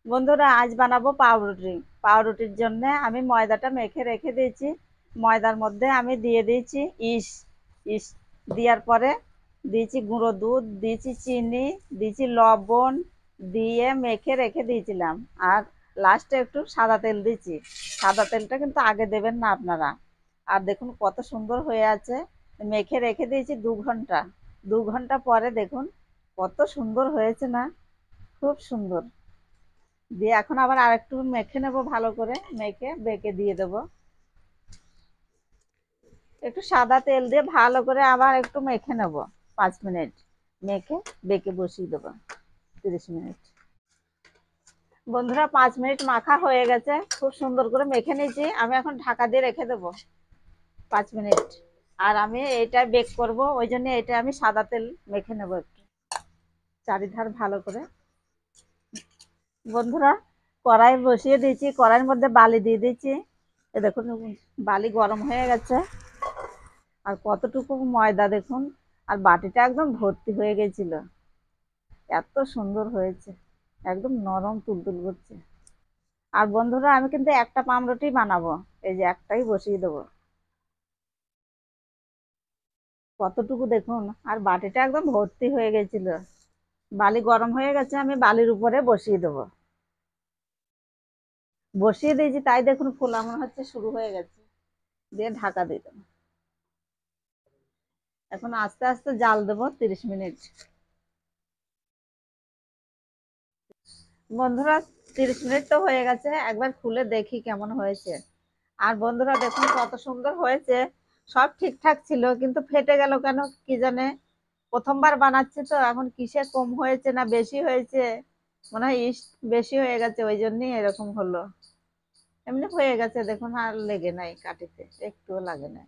বন্ধুরা, আজ বানাবো পাউরুটি। পাউরুটির জন্য আমি ময়দাটা মেখে রেখে দিয়েছি। ময়দার মধ্যে আমি দিয়ে দিয়েছি ইস্ট। ইস্ট দেওয়ার পরে দিয়েছি গুঁড়ো দুধ, দিয়েছি চিনি, দিয়েছি লবণ, দিয়ে মেখে রেখে দিয়েছিলাম। আর লাস্টে একটু সাদা তেল দিয়েছি। সাদা তেলটা কিন্তু আগে দেবেন না আপনারা। আর দেখুন কত সুন্দর হয়ে আছে। মেখে রেখে দিয়েছি 2 ঘন্টা। 2 ঘন্টা পরে দেখুন কত সুন্দর হয়েছে না, খুব সুন্দর। দিয়ে এখন আবার আরেকটু মেখে নেব, ভালো করে মেখে বেঁকে দিয়ে দেবো। একটু সাদা তেল দিয়ে ভালো করে আবার একটু মেখে নেব। 5 মিনিট মেখে বেঁকে বসিয়ে দেবো। 30 মিনিট। বন্ধুরা, 5 মিনিট মাখা হয়ে গেছে, খুব সুন্দর করে মেখে নিয়েছি। আমি এখন ঢাকা দিয়ে রেখে দেবো 5 মিনিট। আর আমি এটা বেক করব, ওই জন্য এটা আমি সাদা তেল মেখে নেব একটু চারিধার ভালো করে। বন্ধুরা, কড়াই বসিয়ে দিয়েছি, কড়াইয়ের মধ্যে বালি দিয়ে দিয়েছি। এ দেখুন, বালি গরম হয়ে গেছে। আর কতটুকু ময়দা দেখুন। আর বাটিটা একদম ভর্তি হয়ে গেছিল। এত সুন্দর হয়েছে, একদম নরম তুলতুল করছে। আর বন্ধুরা, আমি কিন্তু একটা পাউরুটি বানাবো। এই যে একটাই বসিয়ে দেবো। কতটুকু দেখুন, আর বাটিটা একদম ভর্তি হয়ে গেছিল। বালি গরম হয়ে গেছে, আমি বালির উপরে বসিয়ে দেবো। বসিয়ে দিয়েছি, তাই দেখুন ফোলা মনে হচ্ছে শুরু হয়ে গেছে। দিয়ে ঢাকা দিয়ে দেবো। এখন আস্তে আস্তে জাল দেবো 30 মিনিট। বন্ধুরা, 30 মিনিট তো হয়ে গেছে, একবার খুলে দেখি কেমন হয়েছে। আর বন্ধুরা দেখুন কত সুন্দর হয়েছে। সব ঠিকঠাক ছিল, কিন্তু ফেটে গেল কেন কি জানে। প্রথমবার বানাচ্ছি তো, এখন কিসে কম হয়েছে না বেশি হয়েছে। মনে হয় ইস্ট বেশি হয়ে গেছে, ওই জন্যই এরকম হলো। এমনি হয়ে গেছে দেখুন, আর লেগে নাই কাটিতে, একটুও লাগে না।